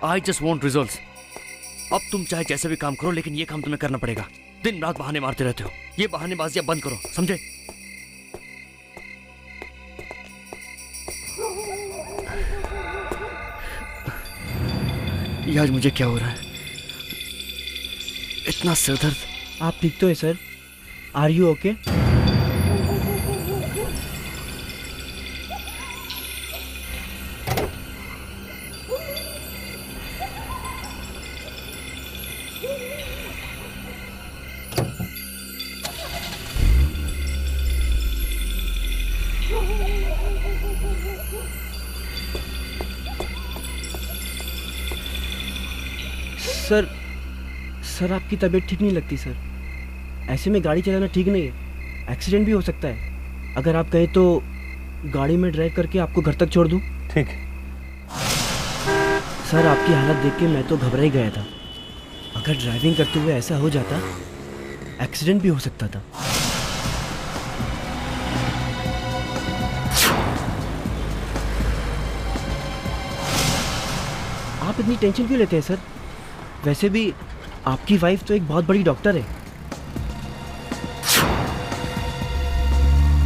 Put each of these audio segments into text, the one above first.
I just want results. अब तुम चाहे जैसे भी काम करो, लेकिन ये काम तुम्हें करना पड़ेगा। दिन रात बहाने मारते रहते हो, ये बहानेबाजी अब बंद करो, समझे? ये आज मुझे क्या हो रहा है? इतना सिरदर्द। आप ठीक तो है sir? Are you okay? Sir आपकी तबीयत ठीक नहीं लगती सर। ऐसे में गाड़ी चलाना ठीक नहीं है, एक्सीडेंट भी हो सकता है। अगर आप कहें तो गाड़ी में ड्राइव करके आपको घर तक छोड़ दूं? ठीक है। सर आपकी हालत देख के मैं तो घबरा ही गया था। अगर ड्राइविंग करते हुए ऐसा हो जाता, एक्सीडेंट भी हो सकता था। आप इतनी टेंशन क्यों लेते हैं सर? वैसे भी आपकी वाइफ तो एक बहुत बड़ी डॉक्टर है।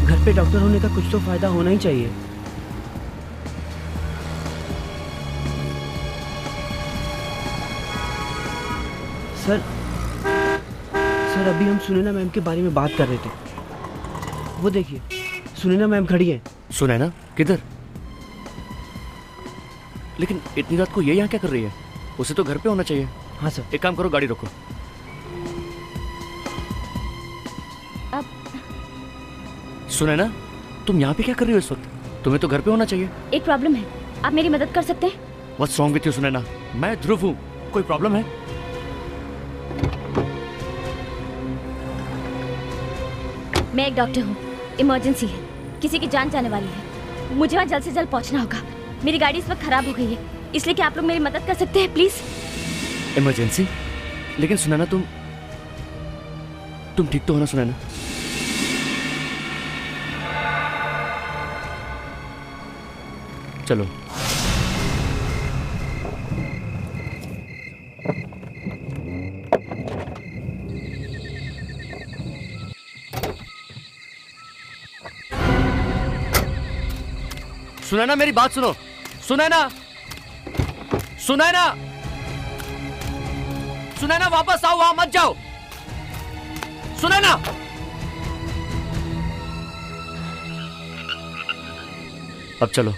घर पे डॉक्टर होने का कुछ तो फायदा होना ही चाहिए। सर अभी हम सुनैना मैम के बारे में बात कर रहे थे। वो देखिए, सुनैना मैम खड़ी हैं। सुनैना किधर? लेकिन इतनी रात को ये यहाँ क्या कर रही है? उसे तो घर पे होना चाहिए। हाँ सर। एक काम करो, गाड़ी रोको। अब सुनैना, तुम यहाँ पे क्या कर रही हो इस वक्त? तुम्हें तो घर पे होना चाहिए। एक प्रॉब्लम है, आप मेरी मदद कर सकते हैं? What's wrong with you, Sunaina? मैं ध्रुव हूँ, कोई प्रॉब्लम है? मैं एक डॉक्टर हूँ, इमरजेंसी है, किसी की जान जाने वाली है, मुझे वहाँ जल्द से जल्द पहुँचना होगा। मेरी गाड़ी इस वक्त खराब हो गई है, इसलिए क्या आप लोग मेरी मदद कर सकते हैं प्लीज? इमरजेंसी? लेकिन सुनैना, तुम ठीक तो हो ना सुनैना? चलो। सुनैना, मेरी बात सुनो। सुनैना, सुनैना, सुनैना, वापस आओ, वहां मत जाओ। सुनैना, अब चलो।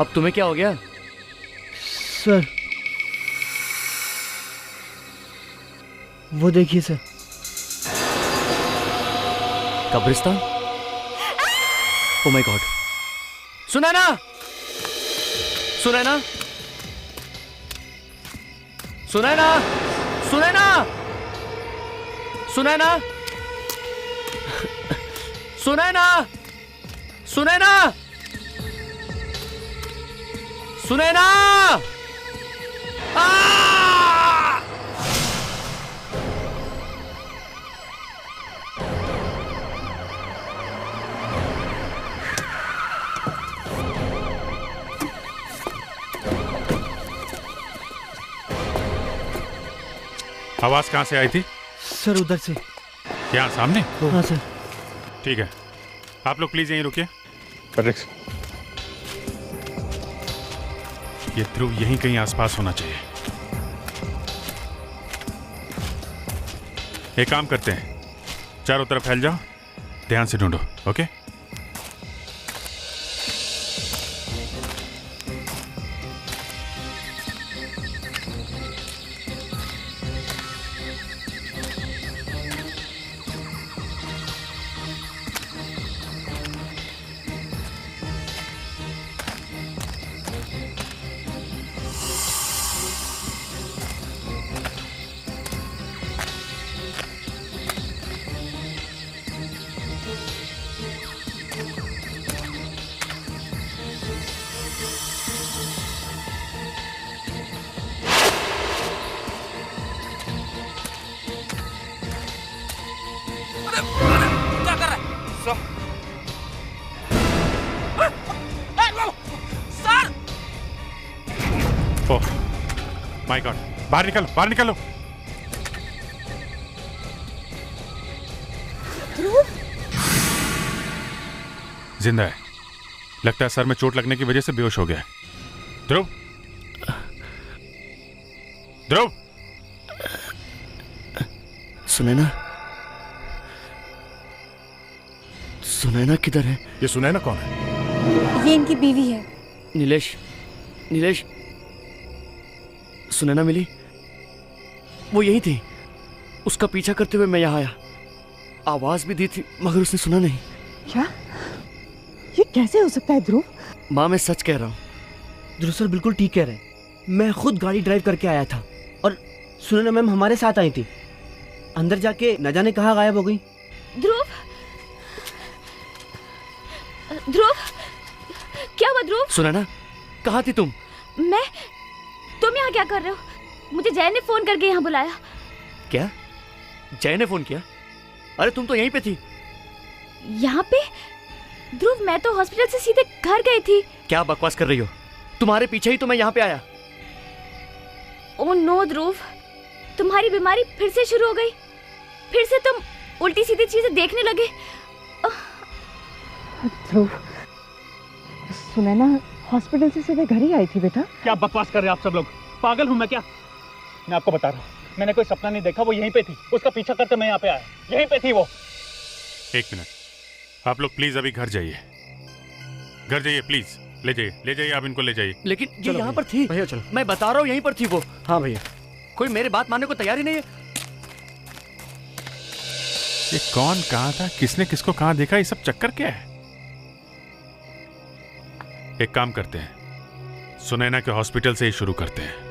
अब तुम्हें क्या हो गया? सर वो देखिए सर। कब्रिस्तान? Oh my God. Sunaina, Sunaina, Sunaina, Sunaina, Sunaina, Sunaina, Sunaina, Sunaina, आवाज कहाँ से आई थी? सर उधर से। यहाँ सामने? हाँ सर। ठीक है, आप लोग प्लीज यहीं रुकिए। ये ध्रुव यहीं कहीं आसपास होना चाहिए। एक काम करते हैं, चारों तरफ फैल जाओ, ध्यान से ढूंढो। ओके? ओह माय गॉड, बाहर निकलो, बाहर निकलो। जिंदा है, लगता है सर में चोट लगने की वजह से बेहोश हो गया है। ध्रुव, ध्रुव, सुनैना, सुनैना किधर है? ये सुनैना कौन है? ये इनकी बीवी है। नीलेश, नीलेश, सुनैना मिली? वो यही थी। उसका पीछा करते हुए मैं यहाँ आया, आवाज भी दी थी मगर उसने सुना नहीं। क्या? ये कैसे हो सकता है ध्रुव? माँ मैं सच कह रहा हूँ। ध्रुव सर बिल्कुल ठीक कह रहे हैं। मैं खुद गाड़ी ड्राइव करके आया था और सुनैना मैम हमारे साथ आई थी। अंदर जाके न जाने कहाँ गायब हो गई। ध्रुव, ध्रुव, क्या हुआ ध्रुव? सुनैना, कहाँ थी तुम? तुम यहाँ क्या कर रहे हो? मुझे जय ने फोन करके यहाँ बुलाया। क्या? जय ने फोन किया? अरे तुम तो यहीं पे थी। यहाँ पे? ध्रुव मैं तो हॉस्पिटल से सीधे घर गई थी। क्या बकवास कर रही हो? तुम्हारे पीछे ही तो मैं यहाँ पे आया। ओह नो ध्रुव, तुम्हारी बीमारी फिर से शुरू हो गई। फिर से तुम उल्टी सीधी चीजें देखने लगे। ध्रुव, सुनैना हॉस्पिटल से सीधे घर ही आई थी बेटा। क्या बकवास कर रहे हैं आप सब लोग? पागल हूं मैं क्या? मैं आपको बता रहा हूँ, मैंने कोई सपना नहीं देखा। वो यहीं पे थी, उसका पीछा करते मैं यहाँ पे आया। यहीं पे थी वो। एक मिनट, आप लोग प्लीज अभी घर जाइए, घर जाइए प्लीज। ले जाइए, ले जाइए, आप इनको ले जाइए। लेकिन ये यहाँ पर थी भैया चलो। मैं बता रहा हूँ यहीं पर थी वो। हाँ भैया। कोई मेरे बात मानने को तैयार ही नहीं है। ये कौन कहाँ था, किसने किसको कहाँ देखा, ये सब चक्कर क्या है? एक काम करते हैं, सुनैना के हॉस्पिटल से ही शुरू करते हैं।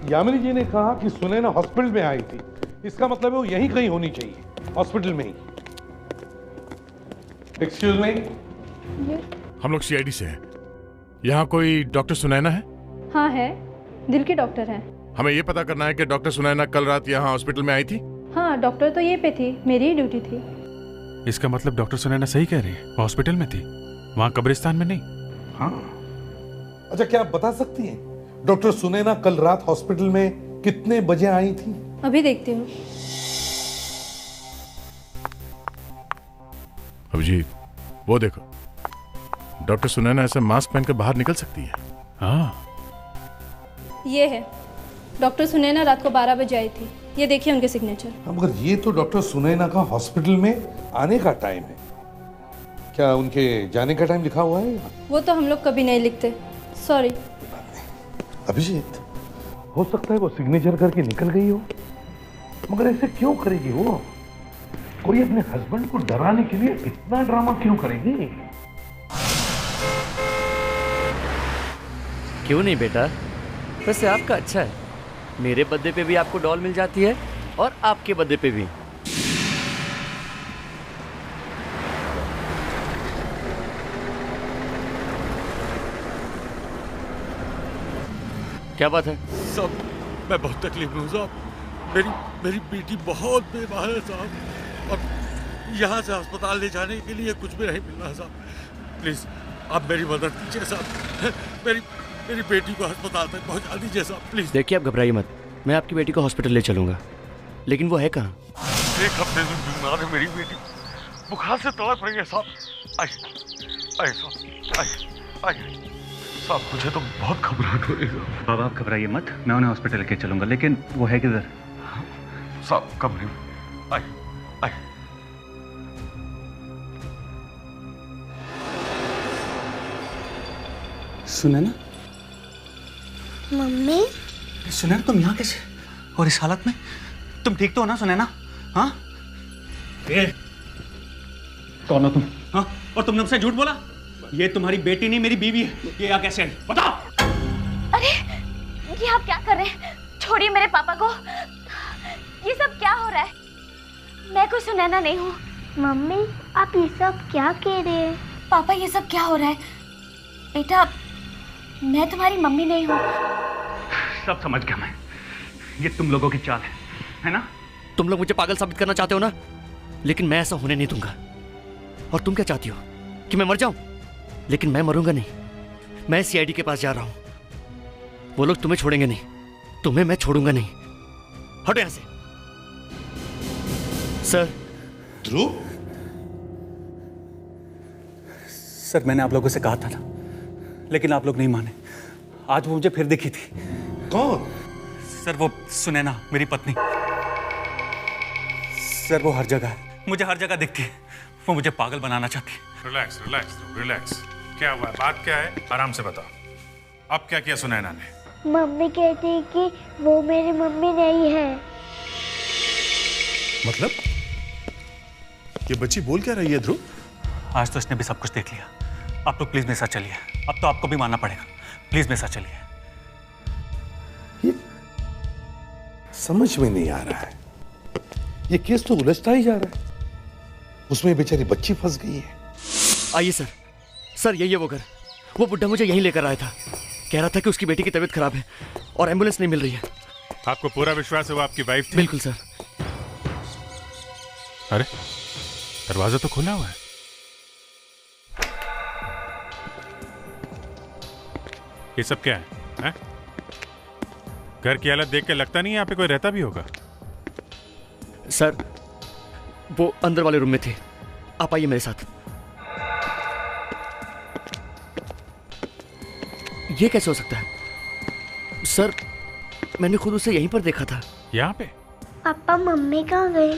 यामिनी जी ने कहा कि सुनैना हॉस्पिटल में आई थी, इसका मतलब है वो यहीं कहीं होनी चाहिए, हॉस्पिटल में ही। एक्सक्यूज मी, हम लोग सीआईडी से हैं। यहाँ कोई डॉक्टर सुनैना है? हाँ है, दिल के डॉक्टर हैं। हमें ये पता करना है कि डॉक्टर सुनैना कल रात यहाँ हॉस्पिटल में आई थी। हाँ डॉक्टर तो ये पे थी, मेरी ही ड्यूटी थी। इसका मतलब डॉक्टर सुनैना सही कह रही है, वो हॉस्पिटल में थी, वहां कब्रिस्तान में नहीं। हाँ। अच्छा, क्या आप बता सकती हैं डॉक्टर सुनैना कल रात हॉस्पिटल में कितने बजे आई थी? अभी देखती हूँ। अभिजीत, वो देखो, डॉक्टर सुनैना ऐसे मास्क पहनकर बाहर निकल सकती है। हाँ, ये है, डॉक्टर सुनैना रात को 12 बजे आई थी। ये देखिए उनके सिग्नेचर। मगर ये तो डॉक्टर सुनैना का हॉस्पिटल में आने का टाइम है, क्या उनके जाने का टाइम लिखा हुआ है? वो तो हम लोग कभी नहीं लिखते, सॉरी। अभिजीत, हो सकता है वो सिग्नेचर करके निकल गई हो, मगर ऐसे क्यों करेगी वो? कोई अपने हस्बैंड को डराने के लिए इतना ड्रामा क्यों करेगी? क्यों नहीं बेटा, वैसे आपका अच्छा है। मेरे बर्थडे पे भी आपको डॉल मिल जाती है और आपके बर्थडे पे भी। क्या बात है? साहब मैं बहुत तकलीफ में हूँ साहब। मेरी बेटी बहुत बीमार है साहब, और यहाँ से अस्पताल ले जाने के लिए कुछ भी नहीं मिल रहा साहब। प्लीज आप मेरी मदद कीजिए साहब। मेरी बेटी को अस्पताल तक पहुँचा दीजिए साहब, प्लीज। देखिए आप घबराइए मत, मैं आपकी बेटी को हॉस्पिटल ले चलूंगा, लेकिन वो है कहाँ? 1 हफ्ते से बीमार है मेरी बेटी, बुखार से तड़प रही है साहब। आइए साहब, आइए साहब, मुझे तो बहुत घबराहट हो रही है। बाबा आप घबराइए मत, मैं उन्हें हॉस्पिटल लेके चलूंगा। लेकिन वो है किधर? साहब कमरे में। आइए। सुनैना, मम्मी, सुनैना तुम यहाँ कैसे और इस हालत में? तुम ठीक तो हो ना सुनैना? हाँ? कौन हो तुम? हाँ? और तुमने मुझसे झूठ बोला? ये तुम्हारी बेटी नहीं, मेरी बीवी है। ये यहाँ कैसे आई? बताओ। अरे ये आप क्या कर रहे हैं? छोड़िए मेरे पापा को। ये सब क्या हो रहा है? मैं कोई सुनैना नहीं हूँ। मम्मी आप ये सब क्या कह रहे हैं? पापा ये सब क्या हो रहा है? बेटा मैं तुम्हारी मम्मी नहीं हूँ। सब समझ गया मैं, ये तुम लोगों की चाल है ना? तुम लोग मुझे पागल साबित करना चाहते हो ना, लेकिन मैं ऐसा होने नहीं दूंगा। और तुम क्या चाहती हो कि मैं मर जाऊं? लेकिन मैं मरूंगा नहीं, मैं सीआईडी के पास जा रहा हूं। वो लोग तुम्हें छोड़ेंगे नहीं, तुम्हें मैं छोड़ूंगा नहीं। हटो यहां से। सर। ध्रुव, सर मैंने आप लोगों से कहा था ना, लेकिन आप लोग नहीं माने। आज वो मुझे फिर दिखी थी। कौन? सर वो सुनैना, मेरी पत्नी। सर वो हर जगह है, मुझे हर जगह दिखती है। वो मुझे पागल बनाना चाहती है। Relax relax relax. क्या हुआ, बात क्या है, आराम से बताओ। अब क्या किया सुनैना ने? मम्मी कहती है कि वो मेरी मम्मी नहीं है। मतलब ये बच्ची बोल क्या रही है ध्रुव? आज तो इसने भी सब कुछ देख लिया। आप लोग प्लीज मेरे साथ चलिए। अब तो आपको भी मानना पड़ेगा। प्लीज मेरे साथ चलिए। समझ में नहीं आ रहा है, ये केस तो उलझता ही जा रहा है। उसमें बेचारी बच्ची फंस गई है। आइए सर। सर यही है वो घर। वो बुड्ढा मुझे यहीं लेकर आया था। कह रहा था कि उसकी बेटी की तबीयत खराब है और एम्बुलेंस नहीं मिल रही है। आपको पूरा विश्वास है वो आपकी वाइफ थी? बिल्कुल सर। अरे दरवाजा तो खुला हुआ है। ये सब क्या है? घर की हालत देख के लगता नहीं है यहाँ पे कोई रहता भी होगा। सर वो अंदर वाले रूम में थे। आप आइए मेरे साथ। ये कैसे हो सकता है? सर मैंने खुद उसे यहीं पर देखा था। यहाँ पे? पापा मम्मी कहाँ गए?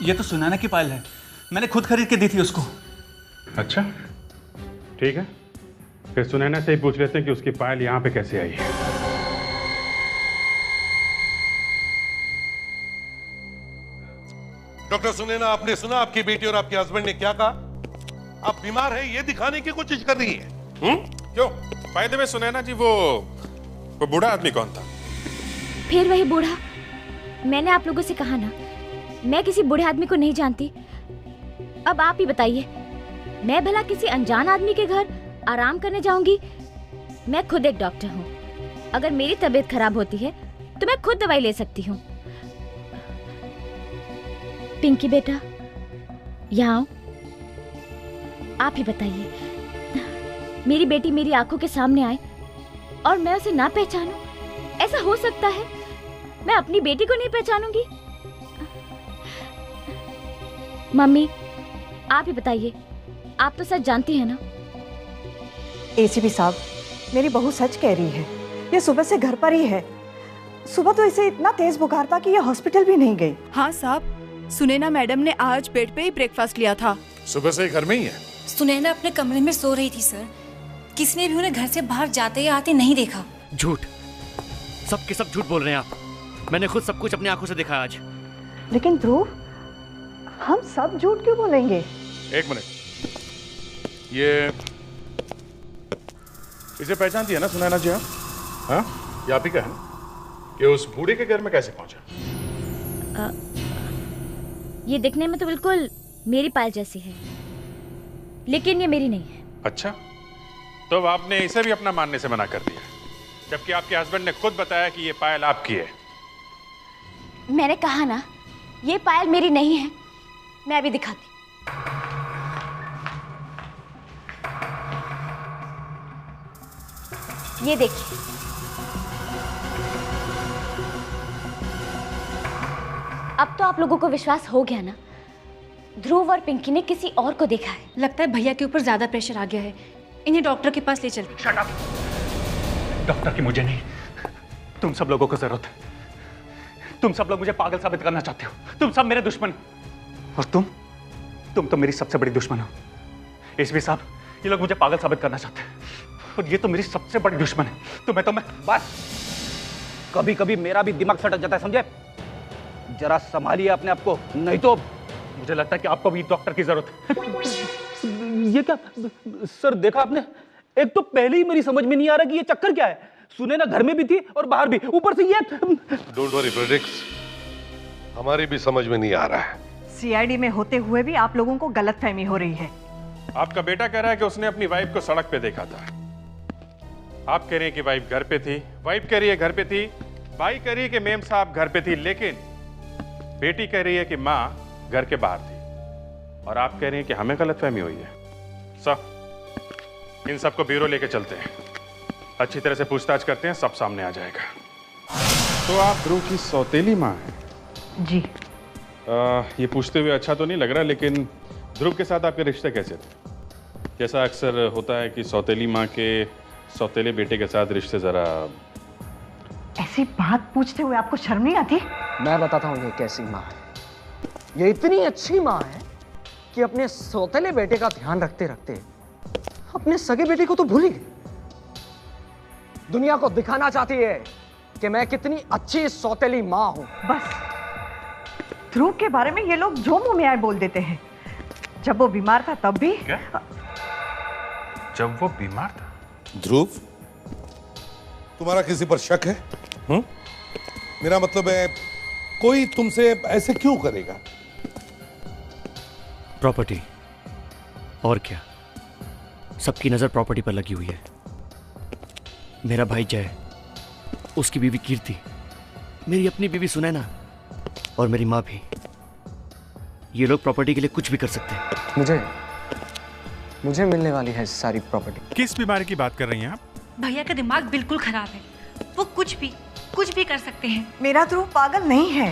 ये तो सुनैना की पायल है। मैंने खुद खरीद के दी थी उसको। अच्छा ठीक है, फिर सुनैना से ही पूछ लेते हैं कि उसकी पायल यहाँ पे कैसे आई है। डॉक्टर सुनैना, आपने सुना आपकी बेटी और आपके हस्बैंड ने क्या कहा? आप बीमार है ये दिखाने की कोशिश कर रही है। क्यों? फायदे में सुनैना जी, वो बूढ़ा आदमी कौन था? फिर वही बूढ़ा। मैंने आप लोगों से कहा ना, मैं किसी बूढ़े आदमी को नहीं जानती। अब आप ही बताइए, मैं भला किसी अनजान आदमी के घर आराम करने जाऊंगी? मैं खुद एक डॉक्टर हूँ। अगर मेरी तबीयत खराब होती है तो मैं खुद दवाई ले सकती हूँ। पिंकी बेटा, यहाँ आओ। आप ही बताइए, मेरी बेटी मेरी आंखों के सामने आए और मैं उसे ना पहचानूं? ऐसा हो सकता है? मैं अपनी बेटी को नहीं पहचानूंगी? मम्मी आप ही बताइए, आप तो सच जानती हैं ना? एसीपी साहब, मेरी बहू सच कह रही है। ये सुबह से घर पर ही है। सुबह तो इसे इतना तेज बुखार था कि ये हॉस्पिटल भी नहीं गई। हाँ साहब, सुनैना मैडम ने आज बेड पे ही ब्रेकफास्ट लिया था। सुबह से ही घर में ही है? सुनैना अपने कमरे में सो रही थी सर। किसने भी उन्हें घर से बाहर जाते या आते नहीं देखा। झूठ, सब के सब झूठ बोल रहे हैं आप। मैंने खुद सब कुछ अपनी आंखों से देखा आज। लेकिन ध्रुव, हम सब झूठ क्यों बोलेंगे? एक मिनट, ये इसे पहचानती है ना सुनैना जी? हाँ, ये आप ही का है ना? कि उस बूढ़े के घर में कैसे पहुंचा? ये दिखने में तो बिल्कुल मेरी पायल जैसी है, लेकिन ये मेरी नहीं है। अच्छा, तो अब आपने इसे भी अपना मानने से मना कर दिया, जबकि आपके हस्बैंड ने खुद बताया कि ये पायल आपकी है। मैंने कहा ना, ये पायल मेरी नहीं है। मैं अभी दिखाती। ये देखिए, अब तो आप लोगों को विश्वास हो गया ना? ध्रुव और पिंकी ने किसी और को देखा है। लगता है भैया के ऊपर ज्यादा प्रेशर आ गया है। इन्हें डॉक्टर के पास ले चलते। Shut up. डॉक्टर की मुझे नहीं, तुम सब लोगों को जरूरत है। तुम सब लोग मुझे पागल साबित करना चाहते हो। तुम सब मेरे दुश्मन, और तुम तो मेरी सबसे बड़ी दुश्मन हो। एसपी साहब, ये लोग मुझे पागल साबित करना चाहते हैं, और ये तो मेरी सबसे बड़ी दुश्मन है। तो मैं बस, कभी कभी मेरा भी दिमाग सटक जाता है, समझे? जरा संभालिए अपने आप को, नहीं तो मुझे लगता है कि आपको भी डॉक्टर की जरूरत है। ये क्या सर, देखा आपने? एक तो पहले ही मेरी समझ में नहीं आ रहा कि ये चक्कर क्या है। सुनैना घर में भी थी और बाहर भी, ऊपर से ये। डोंट वरी फ्रेडरिक्स, हमारी भी समझ में नहीं आ रहा है। सीआईडी में होते हुए भी आप लोगों को गलतफहमी हो रही है। आपका बेटा कह रहा है कि उसने अपनी वाइफ को सड़क पे देखा था। आप कह रहे हैं कि वाइफ घर पे थी, वाइफ कह रही है घर पे थी, बाई कह रही है कि मेम साहब घर पे थी, लेकिन बेटी कह रही है कि माँ घर के बाहर थी, और आप कह रहे हैं कि हमें गलतफहमी हुई है। सब इन सबको ब्यूरो लेके चलते हैं, अच्छी तरह से पूछताछ करते हैं, सब सामने आ जाएगा। तो आप ध्रुव की सौतेली माँ हैं? जी। ये पूछते हुए अच्छा तो नहीं लग रहा, लेकिन ध्रुव के साथ आपके रिश्ते कैसे थे? जैसा अक्सर होता है कि सौतेली माँ के सौतेले बेटे के साथ रिश्ते जरा। ऐसी बात पूछते हुए आपको शर्म नहीं आती? मैं बताता हूँ ये कैसी माँ है। ये इतनी अच्छी माँ है कि अपने सौतेले बेटे का ध्यान रखते रखते अपने सगे बेटे को तो भूल ही गई। दुनिया को दिखाना चाहती है कि मैं कितनी अच्छी सौतेली माँ हूँ। बस ध्रुव के बारे में ये लोग जो मुंह में आए बोल देते हैं। जब वो बीमार था तब भी। क्या? जब वो बीमार था? ध्रुव, तुम्हारा किसी पर शक है? मेरा मतलब है, कोई तुमसे ऐसे क्यों करेगा? प्रॉपर्टी, और क्या? सबकी नजर प्रॉपर्टी पर लगी हुई है। मेरा भाई जय, उसकी बीवी कीर्ति, मेरी अपनी बीवी सुनैना और मेरी माँ भी। ये लोग प्रॉपर्टी के लिए कुछ भी कर सकते हैं। मुझे मिलने वाली है सारी प्रॉपर्टी। किस बीमारी की बात कर रही हैं आप? भैया का दिमाग बिल्कुल खराब है, वो कुछ भी कर सकते हैं। मेरा ध्रुव पागल नहीं है।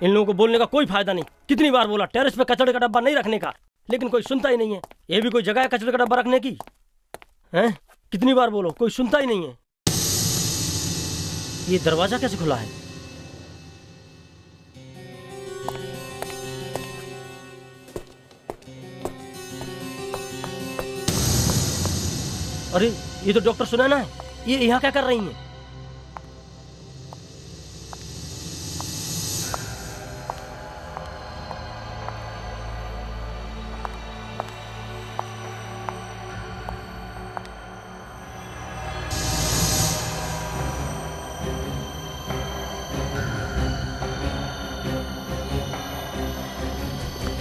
इन लोगों को बोलने का कोई फायदा नहीं। कितनी बार बोला टेरेस पे कचड़े का डब्बा नहीं रखने का, लेकिन कोई सुनता ही नहीं है। ये भी कोई जगह है कचड़े का डब्बा रखने की? हैं? कितनी बार बोलो, कोई सुनता ही नहीं है। ये दरवाजा कैसे खुला है? अरे ये तो डॉक्टर सुनैना है। ये यहाँ क्या कर रही हैं?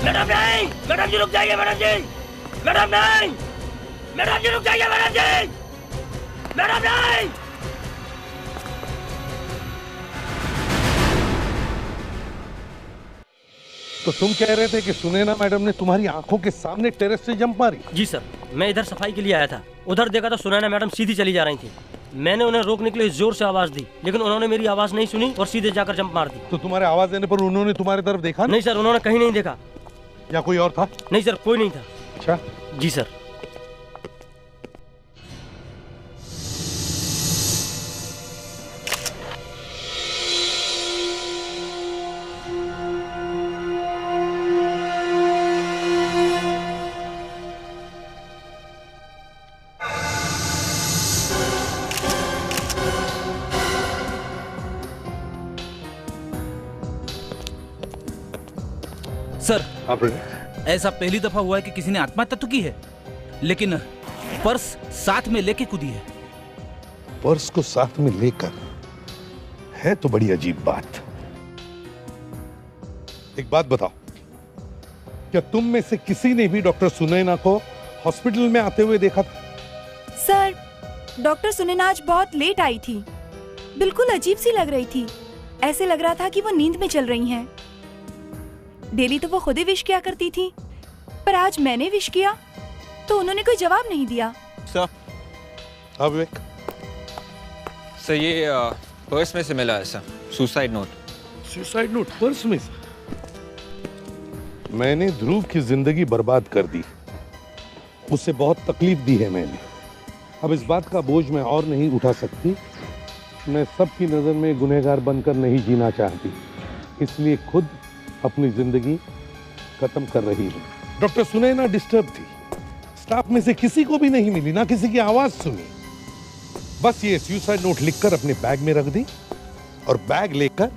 मैडम नहीं, मैडम जी रुक जाइए। मैडम जी, मैडम नहीं, मैडम जी रुक जाइए। मैडम जी, मैडम नहीं। तो तुम कह रहे थे कि सुनैना मैडम ने तुम्हारी आंखों के सामने टेरेस से जंप मारी? जी सर, मैं इधर सफाई के लिए आया था। उधर देखा तो सुनैना मैडम सीधी चली जा रही थी। मैंने उन्हें रोकने के लिए जोर से आवाज दी, लेकिन उन्होंने मेरी आवाज नहीं सुनी और सीधे जाकर जंप मार दी। तो तुम्हारे आवाज देने पर उन्होंने तुम्हारी तरफ देखा? नहीं सर, उन्होंने कहीं नहीं देखा। या कोई और था? नहीं सर, कोई नहीं था। अच्छा जी सर। सर, ऐसा पहली दफा हुआ है कि किसी ने आत्महत्या तो की है, लेकिन पर्स साथ में लेके कूदी है। पर्स को साथ में लेकर? है तो बड़ी अजीब बात। एक बात बताओ, क्या तुम में से किसी ने भी डॉक्टर सुनैना को हॉस्पिटल में आते हुए देखा था? सर, डॉक्टर सुनैना आज बहुत लेट आई थी। बिल्कुल अजीब सी लग रही थी। ऐसे लग रहा था कि वो नींद में चल रही हैं। डेली तो वो खुद ही विश किया करती थी, पर आज मैंने विश किया तो उन्होंने कोई जवाब नहीं दिया। सर, हाँ विवेक। सर ये पर्स में से मिला है sir, suicide note. Suicide note purse में से? मैंने ध्रुव की जिंदगी बर्बाद कर दी, उसे बहुत तकलीफ दी है मैंने। अब इस बात का बोझ मैं और नहीं उठा सकती। मैं सबकी नजर में गुनहगार बनकर नहीं जीना चाहती, इसलिए खुद अपनी जिंदगी खत्म कर रही हूँ। डॉक्टर सुनैना डिस्टर्ब थी, स्टाफ में से किसी को भी नहीं मिली, ना किसी की आवाज सुनी। बस ये सुसाइड नोट लिखकर अपने बैग में रख दी और बैग लेकर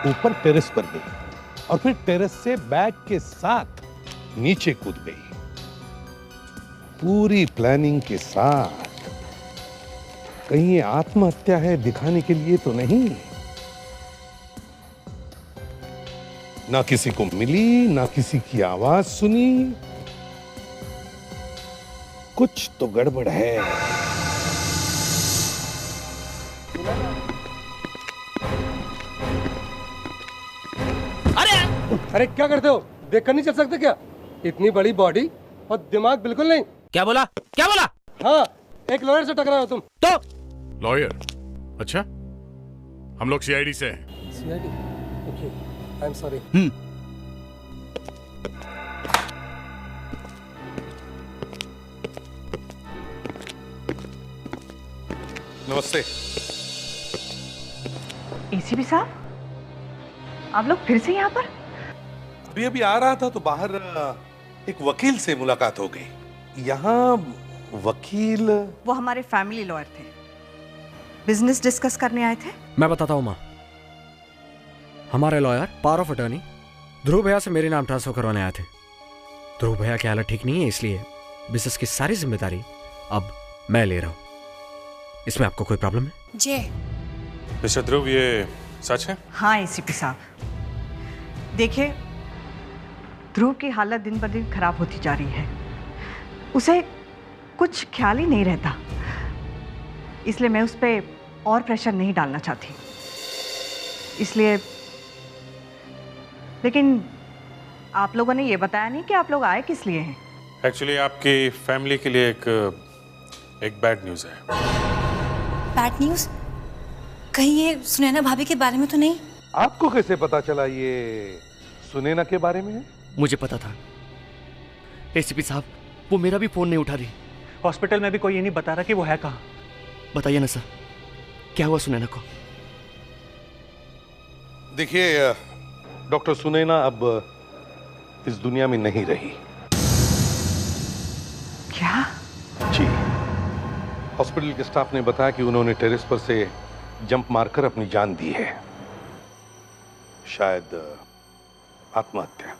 ऊपर टेरेस पर गई और फिर टेरेस से बैग के साथ नीचे कूद गई, पूरी प्लानिंग के साथ। कहीं ये आत्महत्या है दिखाने के लिए तो नहीं। ना किसी को मिली, ना किसी की आवाज सुनी। कुछ तो गड़बड़ है। अरे क्या करते हो, देख कर नहीं चल सकते क्या? इतनी बड़ी बॉडी और दिमाग बिल्कुल नहीं। क्या बोला? क्या बोला? हाँ, एक लॉयर से टकराए हो तुम। तो लॉयर? अच्छा, हम लोग सीआईडी से हैं। CID? Okay, I am sorry. नमस्ते। एसीपी साहब, आप लोग फिर से यहाँ पर? अभी अभी आ रहा था तो बाहर एक वकील से मुलाकात हो गई। यहाँ वकील? वो हमारे फैमिली लॉयर थे, बिजनेस डिस्कस करने आए थे। मैं बताता हूँ माँ, हमारे लॉयर पावर ऑफ अटर्नी ध्रुव भैया से मेरे नाम ट्रांसफर करवाने आए थे। ध्रुव भैया की हालत ठीक नहीं है, इसलिए बिजनेस की सारी जिम्मेदारी अब मैं ले रहा हूँ। इसमें आपको कोई प्रॉब्लम है? जय मिस्टर ध्रुव, ये सच है? हाँ एसीपी साहब, देखिए ध्रुव की हालत दिन ब दिन खराब होती जा रही है। उसे कुछ ख्याल ही नहीं रहता, इसलिए मैं उस पर और प्रेशर नहीं डालना चाहती। इसलिए, लेकिन आप लोगों ने ये बताया नहीं कि आप लोग आए किस लिए हैं। एक्चुअली आपकी फैमिली के लिए एक बैड न्यूज़ है। Bad news? कहीं ये सुनैना भाभी के बारे में तो नहीं? आपको कैसे पता चला ये सुनैना के बारे में है? मुझे पता था एसीपी साहब, वो मेरा भी फोन नहीं उठा रही। हॉस्पिटल में भी कोई ये नहीं बता रहा कि वो है कहाँ। बताइए ना सर, क्या हुआ सुनैना को? देखिए डॉक्टर सुनैना अब इस दुनिया में नहीं रही। क्या? जी, हॉस्पिटल के स्टाफ ने बताया कि उन्होंने टेरेस पर से जंप मारकर अपनी जान दी है। शायद आत्महत्या।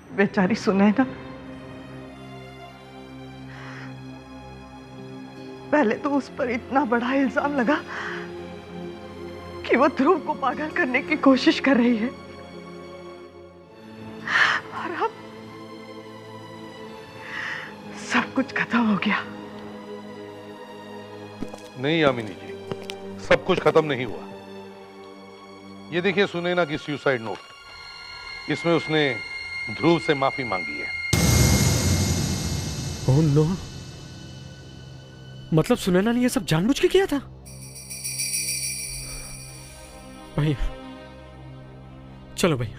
बेचारी सुनैना, पहले तो उस पर इतना बड़ा इल्जाम लगा कि वो ध्रुव को पागल करने की कोशिश कर रही है, और अब सब कुछ खत्म हो गया। नहीं यामिनी जी, सब कुछ खत्म नहीं हुआ। ये देखिए सुनैना की सुसाइड नोट, इसमें उसने ध्रुव से माफी मांगी है। ओह नो, मतलब सुनैना ने ये सब जानबूझ के किया था? भैया चलो भैया।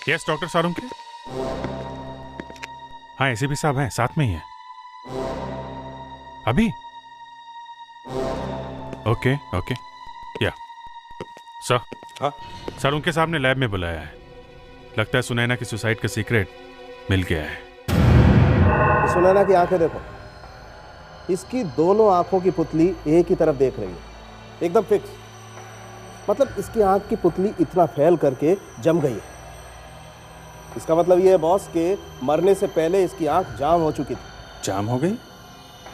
Yes doctor Salunke. हाँ एसीपी साहब हैं, साथ में ही हैं। अभी? Okay okay, yeah sir. हाँ सारुंके साहब ने लैब में बुलाया है। लगता है सुनैना की सुसाइड का सीक्रेट मिल गया है। सुनैना की आंखें देखो, इसकी दोनों आंखों की पुतली एक ही तरफ देख रही है, एकदम फिक्स। मतलब इसकी आंख की पुतली इतना फैल करके जम गई है। इसका मतलब ये है बॉस के मरने से पहले इसकी आंख जाम हो चुकी थी। जाम हो गई?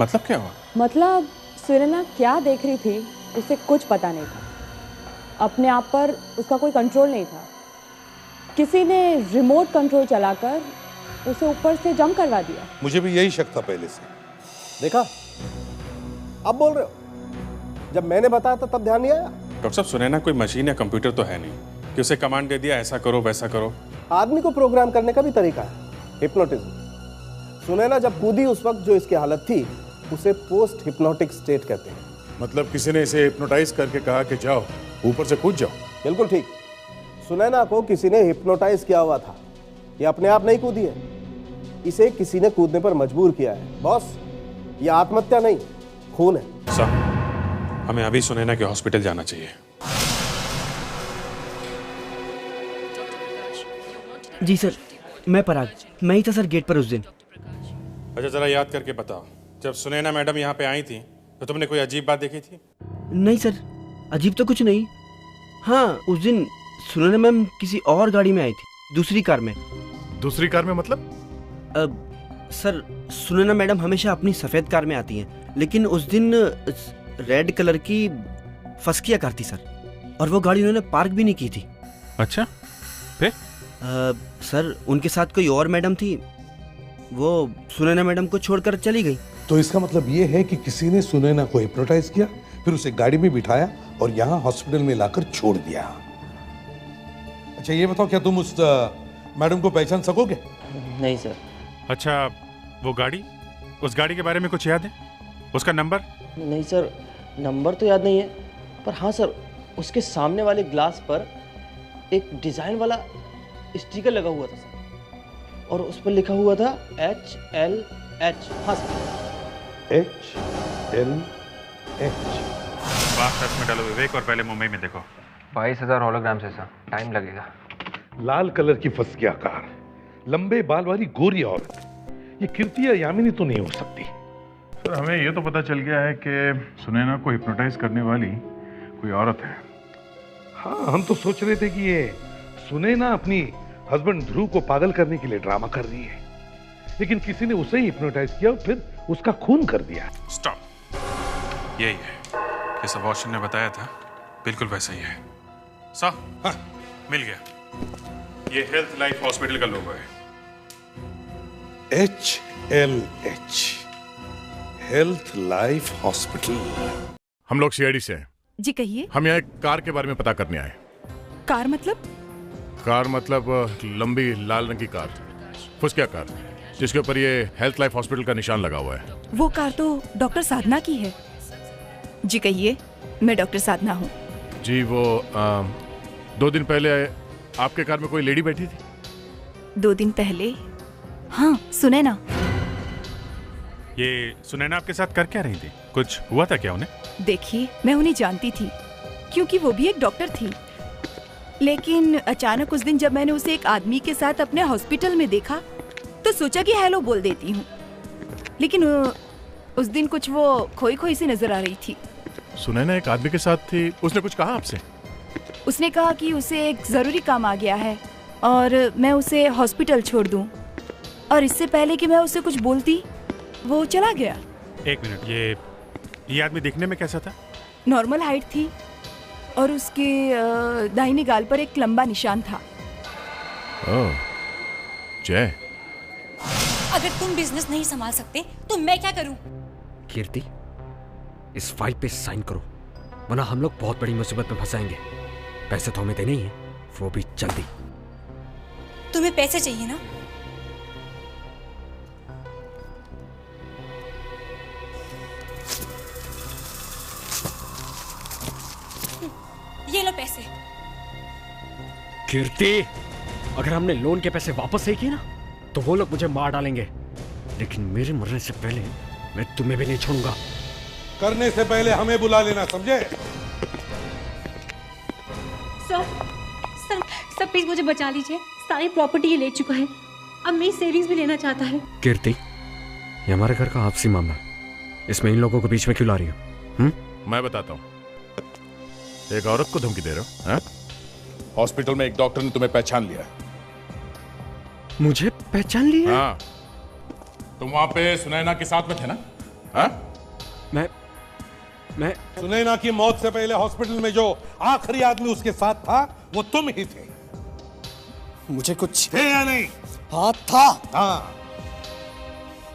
मतलब क्या हुआ? मतलब सुनैना क्या देख रही थी उसे कुछ पता नहीं था, अपने आप पर उसका कोई कंट्रोल नहीं था। किसी ने रिमोट कंट्रोल चलाकर उसे ऊपर से जंप करवा दिया। मुझे भी यही शक था पहले से। देखा, अब बोल रहे हो? जब मैंने बताया था तब ध्यान नहीं आया? डॉक्टर साहब, सुनैना कोई मशीन या कंप्यूटर तो है नहीं कि उसे कमांड दे दिया ऐसा करो वैसा करो। आदमी को प्रोग्राम करने का भी तरीका है, हिप्नोटिज्म। सुनैना जब कूदी उस वक्त जो इसकी हालत थी उसे पोस्ट हिप्नोटिक स्टेट कहते हैं। मतलब किसी ने इसे हिप्नोटाइज करके कहा कि जाओ ऊपर से कूद जाओ? बिल्कुल ठीक। सुनैना को किसी ने हिप्नोटाइज किया हुआ था, ये अपने आप नहीं कूदी है, इसे किसी ने कूदने पर मजबूर किया है। बॉस, ये आत्महत्या नहीं, खून है। सर, हमें अभी सुनैना के हॉस्पिटल जाना चाहिए। जी सर, मैं पराग, मैं ही था सर गेट पर उस दिन। अच्छा जरा याद करके बताओ, जब सुनैना मैडम यहाँ पे आई थी तो तुमने कोई अजीब बात देखी थी? नहीं सर, अजीब तो कुछ नहीं। हाँ, उस दिन सुनैना मैम किसी और गाड़ी में आई थी, दूसरी कार में। दूसरी कार में मतलब? सर, सुनैना मैडम हमेशा अपनी सफ़ेद कार में आती हैं, लेकिन उस दिन रेड कलर की फस्किया कार थी सर, और वो गाड़ी उन्होंने पार्क भी नहीं की थी। अच्छा, फिर? सर, उनके साथ कोई और मैडम थी, वो सुनैना मैडम को छोड़कर चली गई। तो इसका मतलब ये है कि किसी ने सुनैना को हिप्नोटाइज किया, फिर उसे गाड़ी में बिठाया और यहाँ हॉस्पिटल में लाकर छोड़ दिया। अच्छा ये बताओ, क्या तुम उस मैडम को पहचान सकोगे? नहीं सर। अच्छा वो गाड़ी, उस गाड़ी के बारे में कुछ याद है? उसका नंबर? नहीं सर, नंबर तो याद नहीं है, पर हाँ सर, उसके सामने वाले ग्लास पर एक डिजाइन वाला स्टिकर लगा हुआ था सर, और उस पर लिखा हुआ था HLH। हाँ सर, HLH। बात टच में डालो विवेक, और पहले मुंबई में देखो। 22,000 होलोग्राम से सर, टाइम लगेगा। लाल कलर की फसकिया कार, लंबे बाल वाली गोरी औरत, ये कीर्ति या यामिनी तो नहीं हो सकती। सर हमें ये तो पता चल गया है कि सुनैना को हिप्नोटाइज करने वाली कोई औरत है। हाँ, हम तो सोच रहे थे कि ये सुनैना अपनी हस्बैंड ध्रुव को पागल करने के लिए ड्रामा कर रही है, लेकिन किसी ने उसे ही हिप्नोटाइज किया और फिर उसका खून कर दिया। स्टॉप, यही है जैसा वॉशन ने बताया था, बिल्कुल वैसा ही है। साहब हाँ, मिल गया, ये हेल्थ लाइफ हॉस्पिटल का लोगो है। HLH, health life hospital. हम लोग सीआईडी से हैं। जी कहिए। हम यहाँ एक कार के बारे में पता करने आए। कार मतलब? कार मतलब लंबी लाल रंग की कार, फुसकिया कार, जिसके ऊपर ये हेल्थ लाइफ हॉस्पिटल का निशान लगा हुआ है। वो कार तो डॉक्टर साधना की है। जी कहिए, मैं डॉक्टर साधना हूँ। जी वो 2 दिन पहले आपके कार में कोई लेडी बैठी थी? 2 दिन पहले? हाँ, सुनैना। ये सुनैना आपके साथ कर क्या रही थी? कुछ हुआ था क्या उन्हें? देखिए, मैं उन्हें जानती थी क्योंकि वो भी एक डॉक्टर थी, लेकिन अचानक उस दिन जब मैंने उसे एक आदमी के साथ अपने हॉस्पिटल में देखा तो सोचा कि हेलो बोल देती हूँ, लेकिन उस दिन कुछ वो खोई खोई सी नजर आ रही थी। सुनैना एक आदमी के साथ थी, उसने कुछ कहा आपसे? उसने कहा कि उसे एक जरूरी काम आ गया है और मैं उसे हॉस्पिटल छोड़ दूं, और इससे पहले कि मैं उसे कुछ बोलती वो चला गया। एक मिनट, ये आदमी दिखने में कैसा था? नॉर्मल हाइट थी और उसके दाहिने गाल पर एक लंबा निशान था। ओह, जय। अगर तुम बिजनेस नहीं संभाल सकते तो मैं क्या करूं? कीर्ति, इस फाइल पे साइन करो, वरना हम लोग बहुत बड़ी मुसीबत में फंसाएंगे। पैसे तो हमें देने ही है, वो भी जल्दी। तुम्हें पैसे चाहिए ना? ये लो पैसे। कीर्ति, अगर हमने लोन के पैसे वापस नहीं किए ना तो वो लोग मुझे मार डालेंगे, लेकिन मेरे मरने से पहले मैं तुम्हें भी नहीं छोड़ूंगा। करने से पहले हमें बुला लेना, समझे? सर प्लीज मुझे बचा लीजिए। सारी प्रॉपर्टी ये ले चुका है, अब मेरी सेविंग्स भी लेना चाहता है। कीर्ति, ये हमारे घर का आपसी मामला है, इसमें इन लोगों को बीच में क्यों ला रही हो? मैं बताता हूँ। एक औरत को धमकी दे रहे हो? हाँ? हॉस्पिटल में एक डॉक्टर ने तुम्हें पहचान लिया। मुझे पहचान लिया? हाँ, तुम वहां पे सुनैना के साथ में थे ना? हाँ? मैं सुनैना की मौत से पहले हॉस्पिटल में जो आखिरी आदमी उसके साथ था वो तुम ही थे। मुझे कुछ थे या नहीं? हाँ था। हाँ,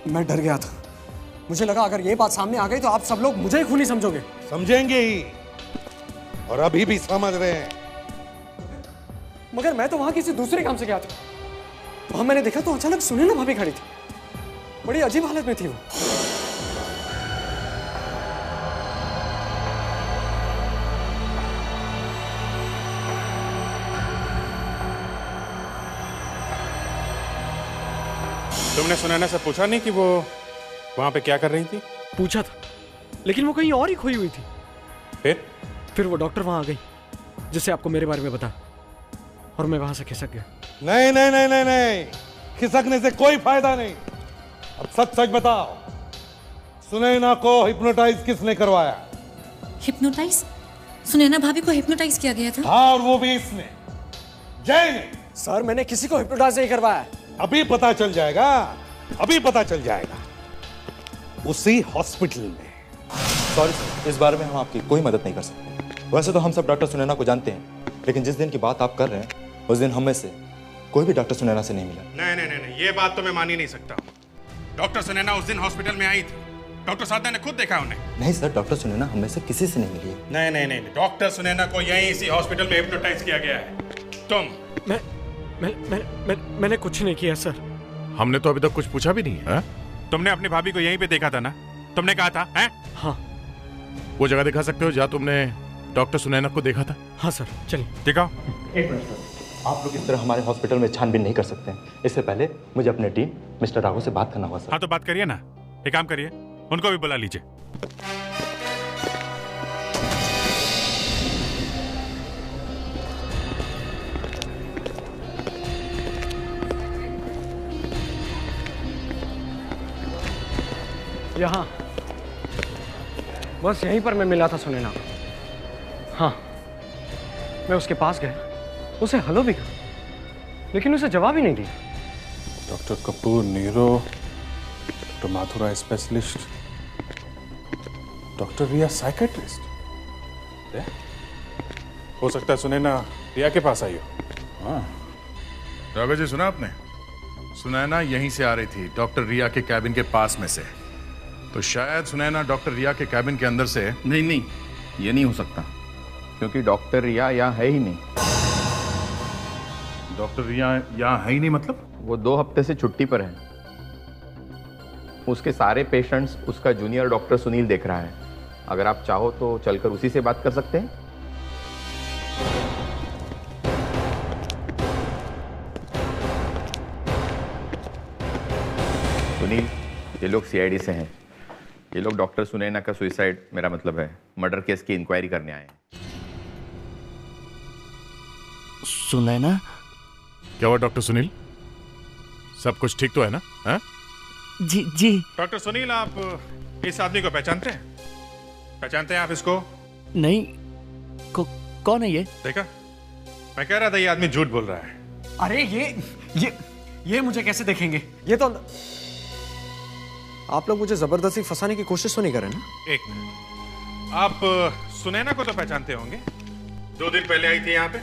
मैं डर गया था, मुझे लगा अगर ये बात सामने आ गई तो आप सब लोग मुझे ही खूनी समझोगे। समझेंगे ही, और अभी भी समझ रहे हैं। मगर मैं तो वहां किसी दूसरे काम से गया था, वहां मैंने देखा तो अचानक सुनैना भाभी खड़ी थी, बड़ी अजीब हालत में थी वो। तुमने सुनैना से पूछा नहीं कि वो वहां पे क्या कर रही थी? पूछा था, लेकिन वो कहीं और ही खोई हुई थी। फिर वो डॉक्टर वहां आ गई जिससे आपको मेरे बारे में बता, और मैं वहां से खिसक गया। नहीं नहीं नहीं नहीं नहीं, खिसकने से कोई फायदा नहीं। अब सच सच बताओ, सुनैना को हिप्नोटाइज किसने करवाया? हिप्नोटाइज? सुनैना भाभी को हिप्नोटाइज किया गया था? हाँ, और वो भी इसने, जय ने। सर मैंने किसी को हिप्नोटाइज नहीं करवाया। अभी पता चल जाएगा, अभी पता चल जाएगा, उसी हॉस्पिटल में। सॉरी सर, इस बारे में हम आपकी कोई मदद नहीं कर सकते। वैसे तो हम सब डॉक्टर सुनैना को जानते हैं, लेकिन जिस दिन की बात आप कर रहे हैं उस दिन हम में से कोई भी डॉक्टर सुनैना से नहीं मिला। नहीं नहीं नहीं, ये बात तो मैं मान ही नहीं सकता। डॉक्टर सुनैना उस दिन हॉस्पिटल में आई थी, डॉक्टर साधना ने खुद देखा उन्हें। नहीं सर, डॉक्टर सुनैना हमें से किसी से नहीं मिली है। नहीं नहीं नहीं, डॉक्टर सुनैना को यहीं इसी हॉस्पिटल में हिप्नोटाइज किया गया है। तुम? मैंने कुछ नहीं किया सर। हमने तो अभी तक कुछ पूछा भी नहीं है। तुमने अपनी भाभी को यहीं पे देखा था ना? तुमने कहा था हैं? हाँ। वो जगह दिखा सकते हो जहाँ तुमने डॉक्टर सुनैना को देखा था? हाँ सर, चलिए दिखाओ। एक मिनट सर, आप लोग इस तरह हमारे हॉस्पिटल में छानबीन नहीं कर सकते हैं। इससे पहले मुझे अपने टीम मिस्टर राघव से बात करना होगा सर। हाँ तो बात करिए ना, एक काम करिए, उनको भी बुला लीजिए। यहाँ बस यहीं पर मैं मिला था सुनैना। हाँ, मैं उसके पास गया, उसे हेलो भी कहा, लेकिन उसे जवाब ही नहीं दिया। Doctor Kapoor, neuro, doctor Mathura specialist, doctor Riya psychiatrist. हो सकता है सुनैना रिया के पास आई हो। हाँ राघव जी, सुना आपने? सुनैना यहीं से आ रही थी, डॉक्टर रिया के कैबिन के पास में से। तो शायद सुनैना डॉक्टर रिया के कैबिन के अंदर से। नहीं नहीं, ये नहीं हो सकता, क्योंकि डॉक्टर रिया यहाँ है ही नहीं। डॉक्टर रिया यहाँ है ही नहीं मतलब? वो 2 हफ्ते से छुट्टी पर है। उसके सारे पेशेंट्स उसका जूनियर डॉक्टर सुनील देख रहा है। अगर आप चाहो तो चलकर उसी से बात कर सकते हैं। सुनील, ये लोग सीआईडी से हैं। ये लोग डॉक्टर सुनैना का सुसाइड, मेरा मतलब है मर्डर केस की इंक्वायरी करने आए हैं। सुनैना? क्या हुआ डॉक्टर सुनील? सब कुछ ठीक तो है ना? है? जी जी। डॉक्टर सुनील, आप इस आदमी को पहचानते हैं? पहचानते हैं आप इसको? नहीं। कौन है ये? देखा, मैं कह रहा था ये आदमी झूठ बोल रहा है। अरे ये मुझे कैसे देखेंगे? ये तो आप लोग मुझे जबरदस्ती फंसाने की कोशिश तो नहीं कर रहे ना? एक मिनट, आप सुनैना को तो पहचानते होंगे, 2 दिन पहले आई थी यहाँ पे।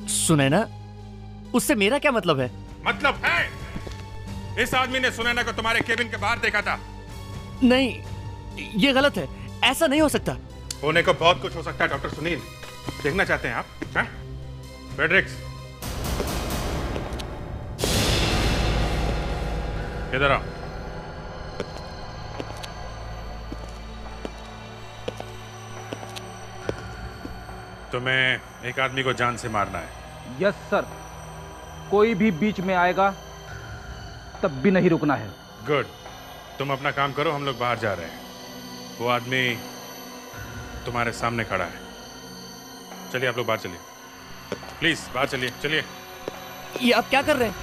सुनैना? उससे मेरा क्या मतलब है? मतलब है, इस आदमी ने सुनैना को तुम्हारे केबिन के बाहर देखा था। नहीं, ये गलत है, ऐसा नहीं हो सकता। होने को बहुत कुछ हो सकता है डॉक्टर सुनील। देखना चाहते हैं आप? हैं? फ्रेडरिक्स, इधर आओ। तुम्हें एक आदमी को जान से मारना है। यस सर, कोई भी बीच में आएगा तब भी नहीं रुकना है। गुड, तुम अपना काम करो, हम लोग बाहर जा रहे हैं। वो आदमी तुम्हारे सामने खड़ा है। चलिए आप लोग बाहर चलिए, प्लीज बाहर चलिए। चलिए। ये आप क्या कर रहे हैं?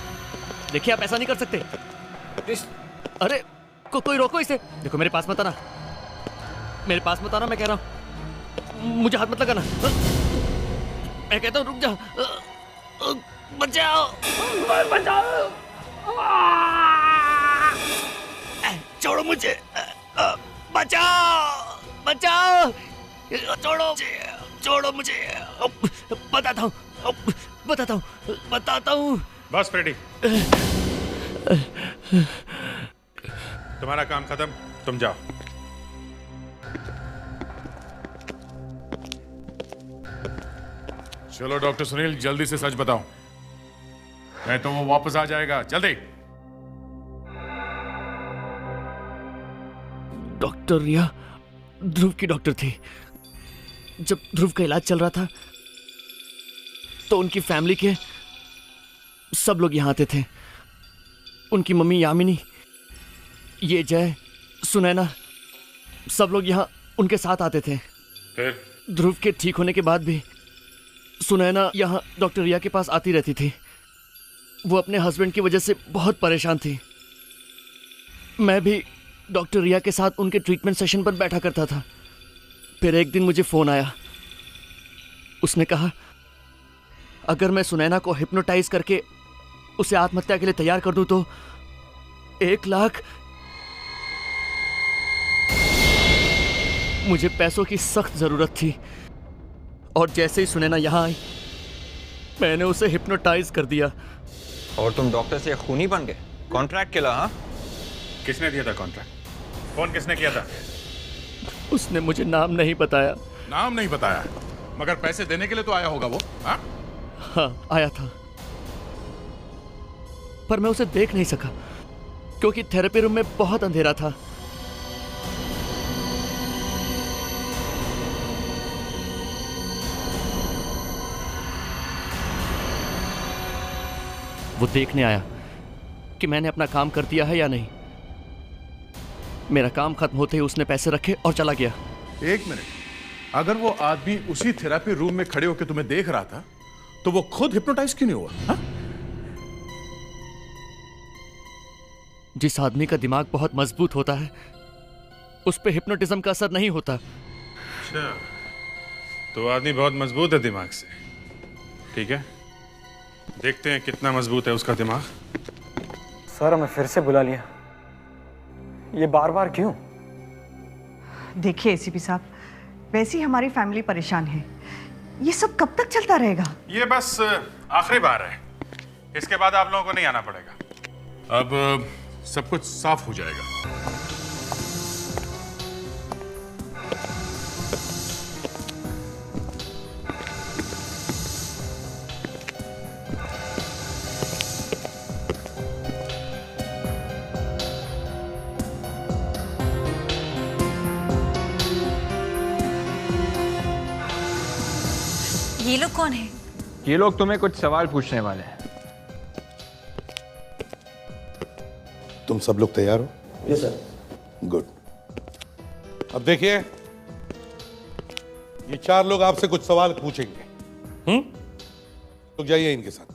देखिए, आप ऐसा नहीं कर सकते। अरे कोई रोको इसे। देखो, मेरे पास मत आना, मेरे पास मत आना, मैं कह रहा हूँ। मुझे हाथ मत लगाना, मैं कहता हूँ रुक जा। बचाओ, बचाओ, छोड़ो मुझे, बचाओ, बचाओ, छोड़ो, छोड़ो मुझे, बताता हूँ, बताता हूँ, बताता हूँ। बस फ्रेडी, तुम्हारा काम खत्म, तुम जाओ। चलो डॉक्टर सुनील, जल्दी से सच बताओ, नहीं तो वो वापस आ जाएगा। जल्दी। डॉक्टर रिया ध्रुव की डॉक्टर थी। जब ध्रुव का इलाज चल रहा था तो उनकी फैमिली के सब लोग यहाँ आते थे। उनकी मम्मी यामिनी, ये जय, सुनैना, सब लोग यहाँ उनके साथ आते थे। फिर ध्रुव के ठीक होने के बाद भी सुनैना यहाँ डॉक्टर रिया के पास आती रहती थी। वो अपने हस्बैंड की वजह से बहुत परेशान थी। मैं भी डॉक्टर रिया के साथ उनके ट्रीटमेंट सेशन पर बैठा करता था। फिर एक दिन मुझे फोन आया। उसने कहा अगर मैं सुनैना को हिप्नोटाइज करके उसे आत्महत्या के लिए तैयार कर दूं तो 1 लाख। मुझे पैसों की सख्त जरूरत थी और जैसे ही सुनैना यहाँ आई मैंने उसे हिप्नोटाइज कर दिया। और तुम डॉक्टर से खूनी बन गए? कॉन्ट्रैक्ट केला? हाँ, किसने दिया था कॉन्ट्रैक्ट? फोन किसने किया था? उसने मुझे नाम नहीं बताया। नाम नहीं बताया, मगर पैसे देने के लिए तो आया होगा वो। हाँ, आया था, पर मैं उसे देख नहीं सका क्योंकि थेरेपी रूम में बहुत अंधेरा था। वो देखने आया कि मैंने अपना काम कर दिया है या नहीं। मेरा काम खत्म होते ही उसने पैसे रखे और चला गया। एक मिनट, अगर वो आदमी उसी थेरेपी रूम में खड़े होकर तुम्हें देख रहा था तो वो खुद हिप्नोटाइज क्यों नहीं हुआ? हा? जिस आदमी का दिमाग बहुत मजबूत होता है उस पे हिप्नोटिज्म का असर नहीं होता। अच्छा, तो आदमी बहुत मजबूत है दिमाग से। ठीक है, देखते हैं कितना मजबूत है उसका दिमाग। सर, हमें फिर से बुला लिया, ये बार बार क्यों? देखिए एसीपी साहब, वैसे ही हमारी फैमिली परेशान है। ये सब कब तक चलता रहेगा? ये बस आखिरी बार है, इसके बाद आप लोगों को नहीं आना पड़ेगा। अब सब कुछ साफ हो जाएगा। ये लोग कौन है? ये लोग तुम्हें कुछ सवाल पूछने वाले हैं। तुम सब लोग तैयार हो? Yes sir. गुड। अब देखिए, ये 4 लोग आपसे कुछ सवाल पूछेंगे। तो जाइए इनके साथ।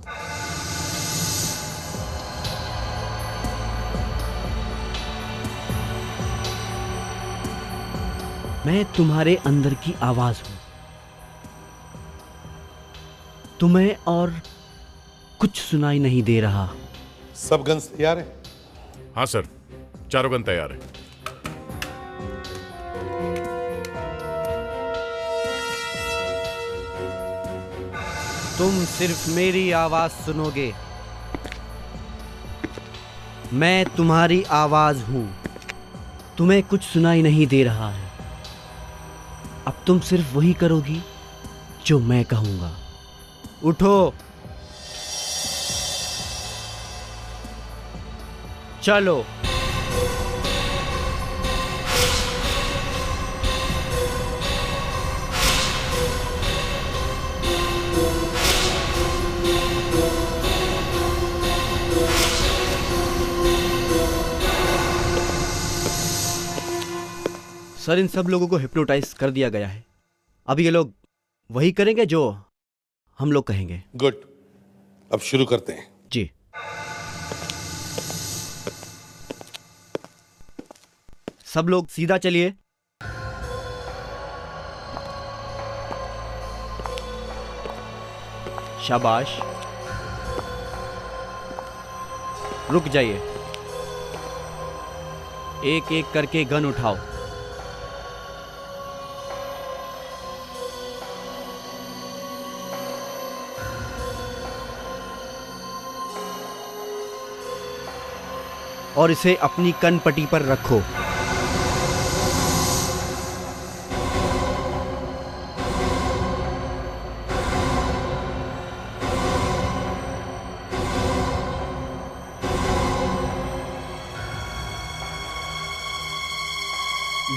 मैं तुम्हारे अंदर की आवाज हूं, तुम्हें और कुछ सुनाई नहीं दे रहा। सब गन्स तैयार है? हाँ सर, चारों गन तैयार है। तुम सिर्फ मेरी आवाज सुनोगे। मैं तुम्हारी आवाज हूं, तुम्हें कुछ सुनाई नहीं दे रहा है। अब तुम सिर्फ वही करोगी जो मैं कहूंगा। उठो, चलो। सर, इन सब लोगों को हिप्नोटाइज कर दिया गया है। अब ये लोग वही करेंगे जो हम लोग कहेंगे। गुड, अब शुरू करते हैं। जी। सब लोग सीधा चलिए। शाबाश। रुक जाइए। एक एक करके गन उठाओ। और इसे अपनी कनपट्टी पर रखो।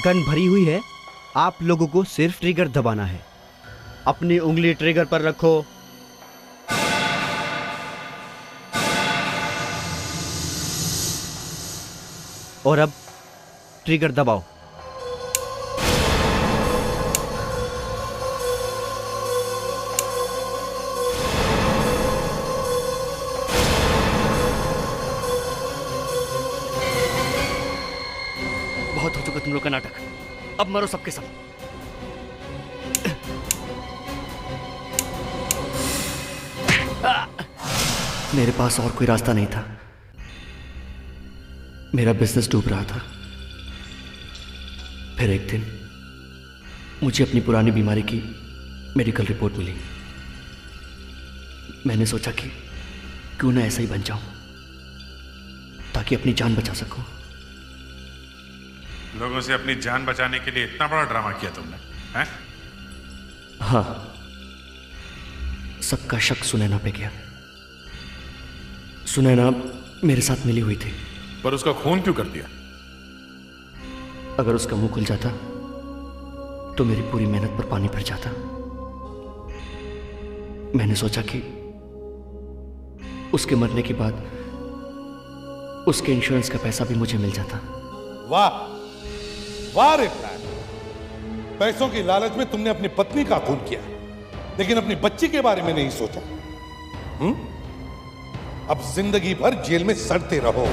गन भरी हुई है, आप लोगों को सिर्फ ट्रिगर दबाना है। अपनी उंगली ट्रिगर पर रखो। और अब ट्रिगर दबाओ। बहुत हो चुका तुम लोग का नाटक, अब मरो सबके सब। मेरे पास और कोई रास्ता नहीं था। मेरा बिजनेस डूब रहा था। फिर एक दिन मुझे अपनी पुरानी बीमारी की मेडिकल रिपोर्ट मिली। मैंने सोचा कि क्यों ना ऐसा ही बन जाऊं ताकि अपनी जान बचा सकूं। लोगों से अपनी जान बचाने के लिए इतना बड़ा ड्रामा किया तुमने, हैं? हाँ, सबका शक सुनैना पे गया। सुनैना मेरे साथ मिली हुई थी। पर उसका खून क्यों कर दिया? अगर उसका मुंह खुल जाता तो मेरी पूरी मेहनत पर पानी फिर जाता। मैंने सोचा कि उसके मरने के बाद उसके इंश्योरेंस का पैसा भी मुझे मिल जाता। वाह वाह रे प्लान। पैसों की लालच में तुमने अपनी पत्नी का खून किया, लेकिन अपनी बच्ची के बारे में नहीं सोचा। अब जिंदगी भर जेल में सड़ते रहो।